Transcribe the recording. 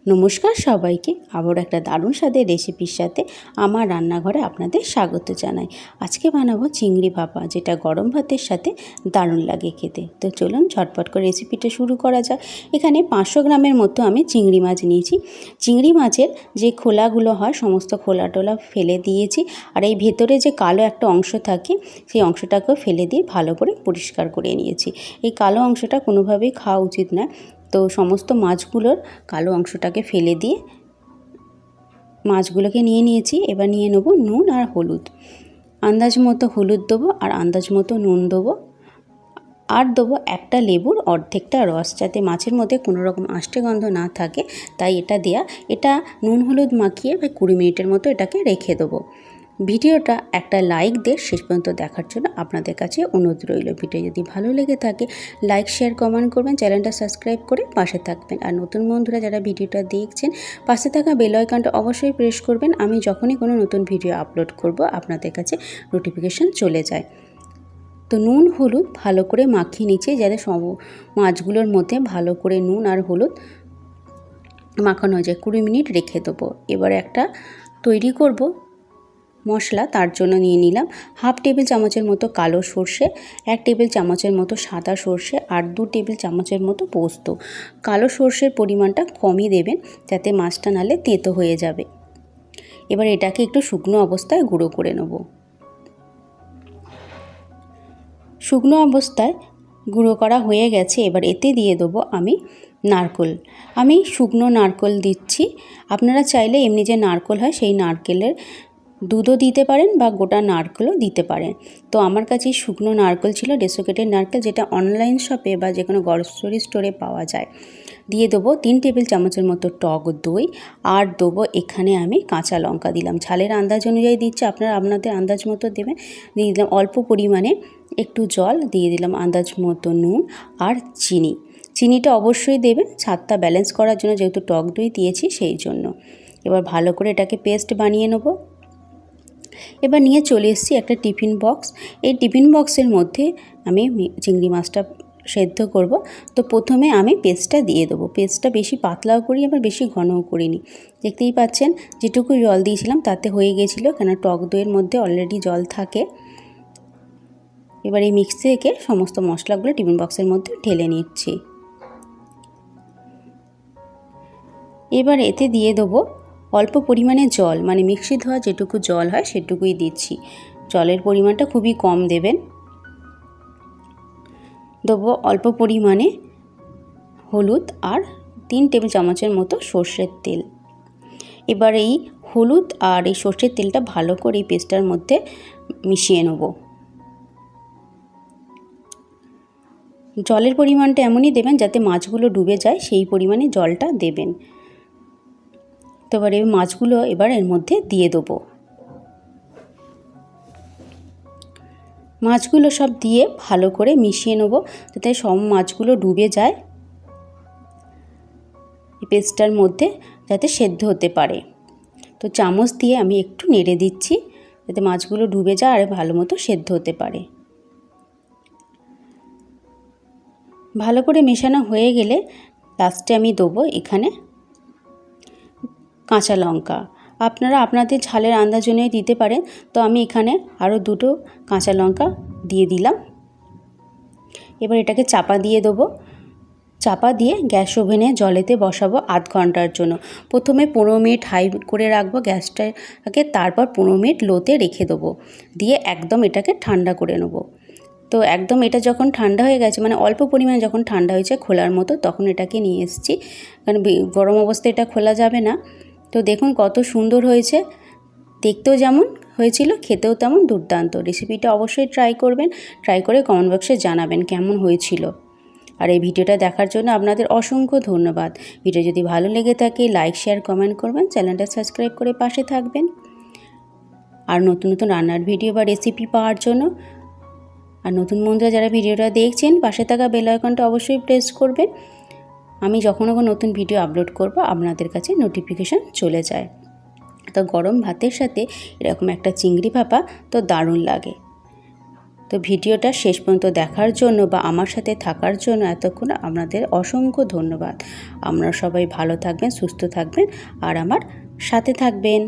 নমস্কার সবাইকে, আবার একটা দারুণ স্বাদের রেসিপির সাথে আমার রান্নাঘরে আপনাদের স্বাগত জানাই। আজকে বানাবো চিংড়ি ভাপা, যেটা গরম ভাতের সাথে দারুণ লাগে খেতে। তো চলুন ঝটপট করে রেসিপিটা শুরু করা যাক। এখানে 500 গ্রামের মতো আমি চিংড়ি মাছ নিয়েছি। চিংড়ি মাছের যে খোলাগুলো হয় সমস্ত খোলা টোলা ফেলে দিয়েছি, আর এই ভেতরে যে কালো একটা অংশ থাকে সেই অংশটাকেও ফেলে দিয়ে ভালো করে পরিষ্কার করে নিয়েছি। এই কালো অংশটা কোনোভাবেই খাওয়া উচিত নয়। তো সমস্ত মাছগুলোর কালো অংশটাকে ফেলে দিয়ে মাছগুলোকে নিয়ে নিয়েছি। এবার নিয়ে নেব নুন আর হলুদ। আন্দাজ মতো হলুদ দেবো আর আন্দাজ মতো নুন দেবো, আর দেবো একটা লেবুর অর্ধেকটা রস, যাতে মাছের মধ্যে কোনো রকম আষ্টে গন্ধ না থাকে, তাই এটা দেয়া। এটা নুন হলুদ মাখিয়ে 20 মিনিটের মতো এটাকে রেখে দেবো। ভিডিওটা একটা লাইক দিয়ে শেষ পর্যন্ত দেখার জন্য আপনাদের কাছে অনুরোধ রইল। ভিডিও যদি ভালো লেগে থাকে লাইক শেয়ার কমেন্ট করবেন, চ্যানেলটা সাবস্ক্রাইব করে পাশে থাকবেন। আর নতুন বন্ধুরা যারা ভিডিওটা দেখছেন পাশে থাকা বেল আইকনটা অবশ্যই প্রেস করবেন। আমি যখনই কোনো নতুন ভিডিও আপলোড করব আপনাদের কাছে নোটিফিকেশান চলে যায়। তো নুন হলুদ ভালো করে মাখিয়ে নিচ্ছি, যাতে সব মাছগুলোর মধ্যে ভালো করে নুন আর হলুদ মাখানো যায়। 20 মিনিট রেখে দেবো। এবার একটা তৈরি করব মশলা। তার জন্য নিয়ে নিলাম হাফ টেবিল চামচের মতো কালো সর্ষে, 1 টেবিল চামচের মতো সাদা সর্ষে আর 2 টেবিল চামচের মতো পোস্ত। কালো সর্ষের পরিমাণটা কমই দেবেন, যাতে মাছটা নালে তেঁতো হয়ে যাবে। এবার এটাকে একটু শুকনো অবস্থায় গুঁড়ো করে নেব। শুকনো অবস্থায় গুঁড়ো করা হয়ে গেছে। এবার এতে দিয়ে দেবো আমি নারকেল। আমি শুকনো নারকেল দিচ্ছি। আপনারা চাইলে এমনি যে নারকেল হয় সেই নারকেলের দুধও দিতে পারেন বা গোটা নারকেলও দিতে পারেন। তো আমার কাছে শুকনো নারকেল ছিল, ডেসোকেটেড নারকেল, যেটা অনলাইন শপে বা যে কোনো গ্রসারি স্টোরে পাওয়া যায়। দিয়ে দেবো 3 টেবিল চামচের মতো টক দই, আর দেবো এখানে আমি কাঁচা লঙ্কা দিলাম। ঝালের আন্দাজ অনুযায়ী দিচ্ছি, আপনারা আপনাদের আন্দাজ মতো দেবেন। দিয়ে দিলাম অল্প পরিমাণে একটু জল, দিয়ে দিলাম আন্দাজ মতো নুন আর চিনি। চিনিটা অবশ্যই দেবেন স্বাদটা ব্যালেন্স করার জন্য, যেহেতু টক দই দিয়েছি সেই জন্য। এবার ভালো করে এটাকে পেস্ট বানিয়ে নেব। এবার নিয়ে চলে এসেছি একটা টিফিন বক্স। এই টিফিন বক্সের মধ্যে আমি চিংড়ি মাছটা সেদ্ধ করব। তো প্রথমে আমি পেস্টটা দিয়ে দেবো। পেস্টটা বেশি পাতলাও করি আবার বেশি ঘনও করিনি। দেখতেই পাচ্ছেন যেটুকু জল দিয়েছিলাম তাতে হয়ে গিয়েছিলো, কেন টক দইয়ের মধ্যে অলরেডি জল থাকে। এবার এই মিক্স থেকে সমস্ত মশলাগুলো টিফিন বক্সের মধ্যে ঢেলে নিচ্ছি। এবার এতে দিয়ে দেবো অল্প পরিমাণে জল, মানে মিক্সি ধোয়া যেটুকু জল হয় সেটুকুই দিচ্ছি। জলের পরিমাণটা খুবই কম দেবেন। দেবো অল্প পরিমাণে হলুদ আর 3 টেবিল চামচের মতো সর্ষের তেল। এবার এই হলুদ আর এই সর্ষের তেলটা ভালো করে এই পেস্টটার মধ্যে মিশিয়ে নেব। জলের পরিমাণটা এমনই দেবেন যাতে মাছগুলো ডুবে যায়, সেই পরিমাণে জলটা দেবেন। তো এবার এই মাছগুলো এবার এর মধ্যে দিয়ে দেবো। মাছগুলো সব দিয়ে ভালো করে মিশিয়ে নেব, যাতে সব মাছগুলো ডুবে যায় এই পেস্টটার মধ্যে, যাতে সেদ্ধ হতে পারে। তো চামচ দিয়ে আমি একটু নেড়ে দিচ্ছি, যাতে মাছগুলো ডুবে যায় আর ভালো মতো সেদ্ধ হতে পারে। ভালো করে মেশানো হয়ে গেলে লাস্টে আমি দেবো এখানে কাঁচা লঙ্কা। আপনারা আপনাদের ঝালের আন্দাজ অনুযায়ী দিতে পারেন। তো আমি এখানে আরও 2টো কাঁচা লঙ্কা দিয়ে দিলাম। এবার এটাকে চাপা দিয়ে দেবো। চাপা দিয়ে গ্যাস ওভেনে জলেতে বসাবো আধ ঘন্টার জন্য। প্রথমে 15 মিনিট হাই করে রাখবো গ্যাসটাকে, তারপর 15 মিনিট লোতে রেখে দেবো। দিয়ে একদম এটাকে ঠান্ডা করে নেব। তো একদম এটা যখন ঠান্ডা হয়ে গেছে, মানে অল্প পরিমাণে যখন ঠান্ডা হয়েছে খোলার মতো, তখন এটাকে নিয়ে এসেছি, কারণ গরম অবস্থায় এটা খোলা যাবে না। তো দেখুন কত সুন্দর হয়েছে, দেখতেও যেমন হয়েছিল খেতেও তেমন দুর্দান্ত। রেসিপিটা অবশ্যই ট্রাই করবেন, ট্রাই করে কমেন্ট বক্সে জানাবেন কেমন হয়েছিল। আর এই ভিডিওটা দেখার জন্য আপনাদের অসংখ্য ধন্যবাদ। ভিডিও যদি ভালো লেগে থাকে লাইক শেয়ার কমেন্ট করবেন, চ্যানেলটা সাবস্ক্রাইব করে পাশে থাকবেন। আর নতুন নতুন রান্নার ভিডিও বা রেসিপি পাওয়ার জন্য, আর নতুন বন্ধুরা যারা ভিডিওটা দেখছেন পাশে থাকা বেল আইকনটা অবশ্যই প্রেস করবেন। আমি যখন নতুন ভিডিও আপলোড করব আপনাদের কাছে নোটিফিকেশান চলে যায়। তো গরম ভাতের সাথে এরকম একটা চিংড়ি ভাপা তো দারুণ লাগে। তো ভিডিওটা শেষ পর্যন্ত দেখার জন্য বা আমার সাথে থাকার জন্য এতক্ষণ আপনাদের অসংখ্য ধন্যবাদ। আপনারা সবাই ভালো থাকবেন, সুস্থ থাকবেন আর আমার সাথে থাকবেন।